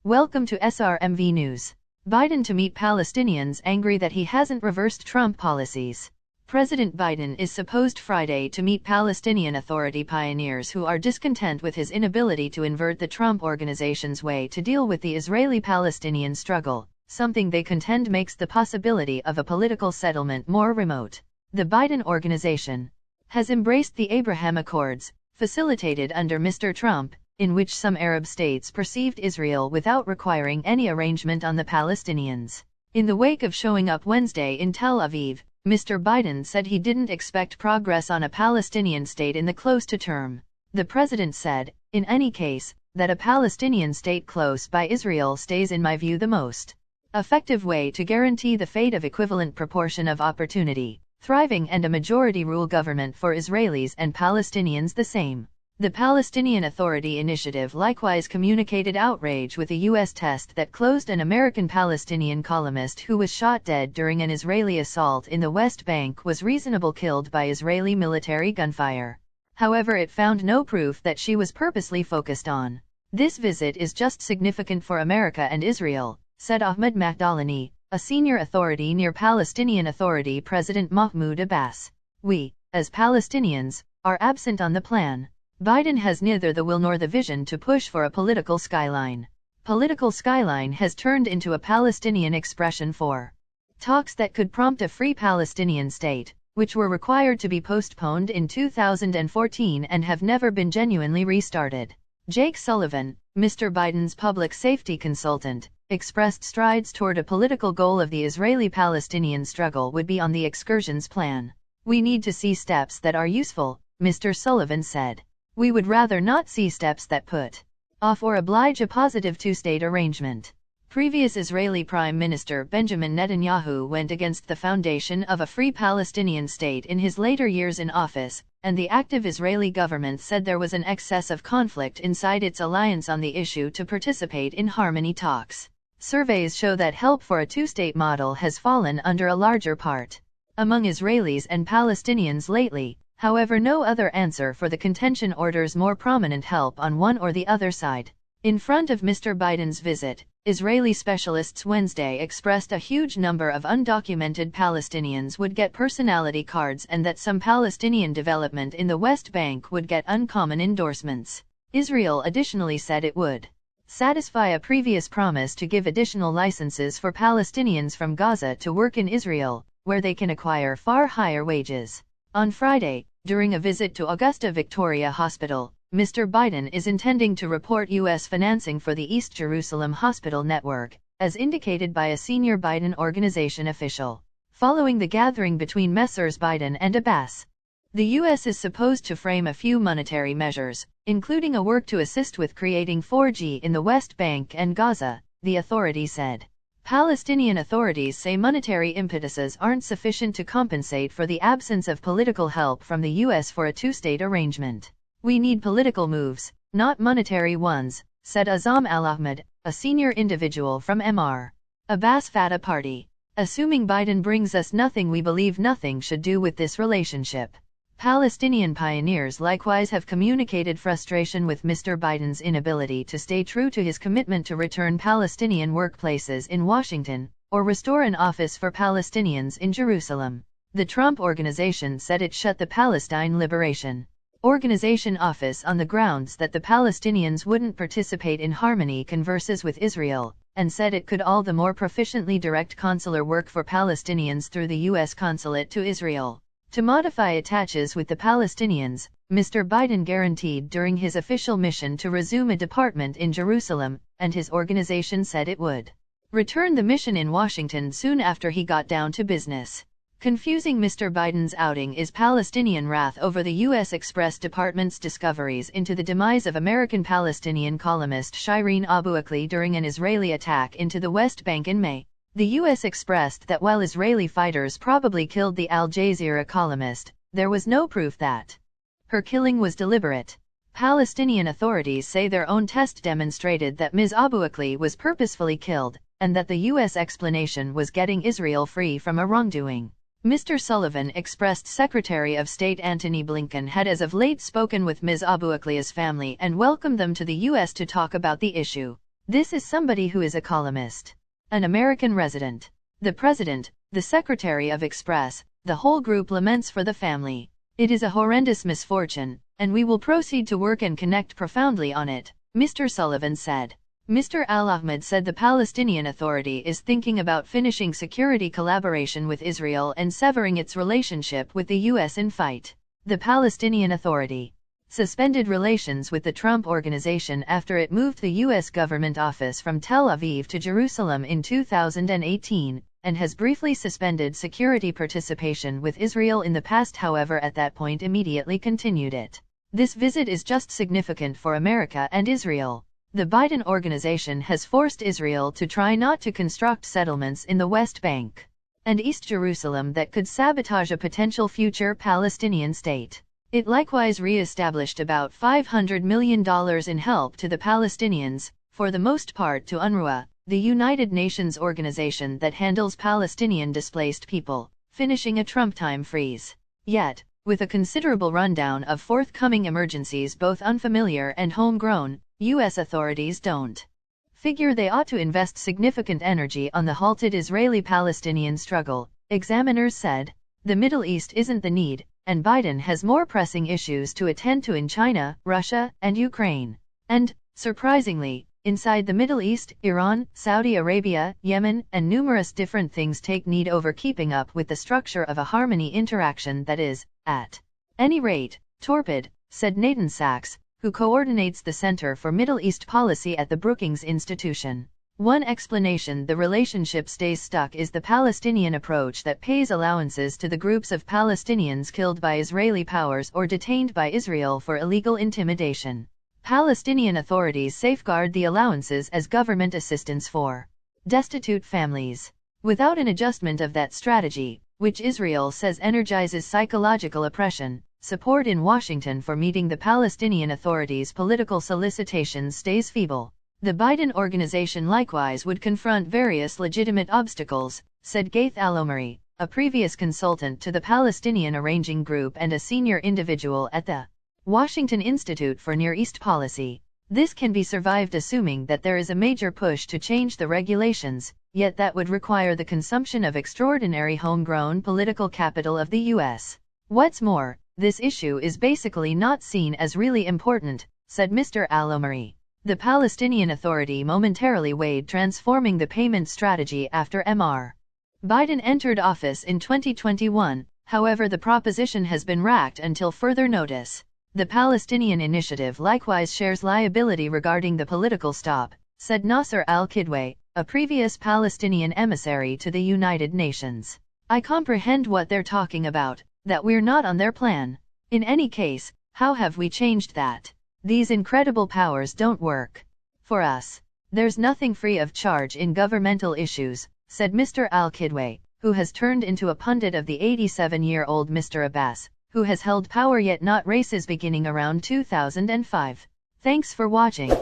Welcome to SRMV News. Biden to meet Palestinians angry that he hasn't reversed Trump policies. President Biden is supposed Friday to meet Palestinian Authority pioneers who are discontent with his inability to invert the Trump Organization's way to deal with the Israeli-Palestinian struggle, something they contend makes the possibility of a political settlement more remote. The Biden Organization has embraced the Abraham Accords, facilitated under Mr. Trump, in which some Arab states perceived Israel without requiring any arrangement on the Palestinians. In the wake of showing up Wednesday in Tel Aviv, Mr. Biden said he didn't expect progress on a Palestinian state in the close to term. The president said, in any case, that a Palestinian state close by Israel stays in my view the most effective way to guarantee the fate of equivalent proportion of opportunity, thriving and a majority rule government for Israelis and Palestinians the same. The Palestinian Authority Initiative likewise communicated outrage with a U.S. test that closed an American Palestinian columnist who was shot dead during an Israeli assault in the West Bank was reasonable killed by Israeli military gunfire. However, it found no proof that she was purposely focused on. This visit is just significant for America and Israel, said Ahmed Magdalani, a senior authority near Palestinian Authority President Mahmoud Abbas. We, as Palestinians, are absent on the plan. Biden has neither the will nor the vision to push for a political skyline. Political skyline has turned into a Palestinian expression for talks that could prompt a free Palestinian state, which were required to be postponed in 2014 and have never been genuinely restarted. Jake Sullivan, Mr. Biden's public safety consultant, expressed strides toward a political goal of the Israeli-Palestinian struggle would be on the excursions plan. We need to see steps that are useful, Mr. Sullivan said. We would rather not see steps that put off or oblige a positive two-state arrangement. Previous Israeli Prime Minister Benjamin Netanyahu went against the foundation of a free Palestinian state in his later years in office, and the active Israeli government said there was an excess of conflict inside its alliance on the issue to participate in harmony talks. Surveys show that help for a two-state model has fallen under a larger part among Israelis and Palestinians lately. However, no other answer for the contention orders more prominent help on one or the other side. In front of Mr. Biden's visit, Israeli specialists Wednesday expressed a huge number of undocumented Palestinians would get personality cards and that some Palestinian development in the West Bank would get uncommon endorsements. Israel additionally said it would satisfy a previous promise to give additional licenses for Palestinians from Gaza to work in Israel, where they can acquire far higher wages. On Friday, during a visit to Augusta Victoria Hospital, Mr. Biden is intending to report U.S. financing for the East Jerusalem Hospital network, as indicated by a senior Biden organization official. Following the gathering between Messrs. Biden and Abbas, the U.S. is supposed to frame a few monetary measures, including a work to assist with creating 4G in the West Bank and Gaza, the authority said. Palestinian authorities say monetary impetuses aren't sufficient to compensate for the absence of political help from the U.S. for a two-state arrangement. We need political moves, not monetary ones, said Azam Al-Ahmed, a senior individual from Mr. Abbas' Fatah party. Assuming Biden brings us nothing, we believe nothing should do with this relationship. Palestinian pioneers likewise have communicated frustration with Mr. Biden's inability to stay true to his commitment to return Palestinian workplaces in Washington, or restore an office for Palestinians in Jerusalem. The Trump Organization said it shut the Palestine Liberation Organization office on the grounds that the Palestinians wouldn't participate in harmony converses with Israel, and said it could all the more proficiently direct consular work for Palestinians through the U.S. consulate to Israel. To modify attaches with the Palestinians, Mr. Biden guaranteed during his official mission to resume a department in Jerusalem, and his organization said it would return the mission in Washington soon after he got down to business. Confusing Mr. Biden's outing is Palestinian wrath over the U.S. Express Department's discoveries into the demise of American-Palestinian columnist Shireen Abu Akleh during an Israeli attack into the West Bank in May. The U.S. expressed that while Israeli fighters probably killed the Al Jazeera columnist, there was no proof that her killing was deliberate. Palestinian authorities say their own test demonstrated that Ms. Abu Akleh was purposefully killed, and that the U.S. explanation was getting Israel free from a wrongdoing. Mr. Sullivan expressed Secretary of State Antony Blinken had as of late spoken with Ms. Abu Akleh's family and welcomed them to the U.S. to talk about the issue. This is somebody who is a columnist, an American resident. The president, the secretary of Express, the whole group laments for the family. It is a horrendous misfortune, and we will proceed to work and connect profoundly on it, Mr. Sullivan said. Mr. Al-Ahmed said the Palestinian Authority is thinking about finishing security collaboration with Israel and severing its relationship with the U.S. in fight. The Palestinian Authority suspended relations with the Trump Organization after it moved the U.S. government office from Tel Aviv to Jerusalem in 2018, and has briefly suspended security participation with Israel in the past. However, at that point immediately continued it. This visit is just significant for America and Israel. The Biden organization has forced Israel to try not to construct settlements in the West Bank and East Jerusalem that could sabotage a potential future Palestinian state. It likewise re-established about $500 million in help to the Palestinians, for the most part to UNRWA, the United Nations organization that handles Palestinian displaced people, finishing a Trump time freeze. Yet, with a considerable rundown of forthcoming emergencies both unfamiliar and homegrown, U.S. authorities don't figure they ought to invest significant energy on the halted Israeli-Palestinian struggle, examiners said. The Middle East isn't the need, and Biden has more pressing issues to attend to in China, Russia, and Ukraine. And, surprisingly, inside the Middle East, Iran, Saudi Arabia, Yemen, and numerous different things take need over keeping up with the structure of a harmony interaction that is, at any rate, torpid, said Nathan Sachs, who coordinates the Center for Middle East Policy at the Brookings Institution. One explanation the relationship stays stuck is the Palestinian approach that pays allowances to the groups of Palestinians killed by Israeli powers or detained by Israel for illegal intimidation. Palestinian authorities safeguard the allowances as government assistance for destitute families. Without an adjustment of that strategy, which Israel says energizes psychological oppression, support in Washington for meeting the Palestinian Authority's political solicitations stays feeble. The Biden organization likewise would confront various legitimate obstacles, said Gaith Al-Omari, a previous consultant to the Palestinian Arranging Group and a senior individual at the Washington Institute for Near East Policy. This can be survived assuming that there is a major push to change the regulations, yet that would require the consumption of extraordinary homegrown political capital of the U.S. What's more, this issue is basically not seen as really important, said Mr. Al-Omari. The Palestinian Authority momentarily weighed transforming the payment strategy after Mr. Biden entered office in 2021, however the proposition has been racked until further notice. The Palestinian Initiative likewise shares liability regarding the political stop, said Nasser al-Kidwai, a previous Palestinian emissary to the United Nations. I comprehend what they're talking about, that we're not on their plan. In any case, how have we changed that? These incredible powers don't work for us. There's nothing free of charge in governmental issues, said Mr. al-Kidwai, who has turned into a pundit of the 87-year-old Mr. Abbas, who has held power yet not races beginning around 2005. Thanks for watching.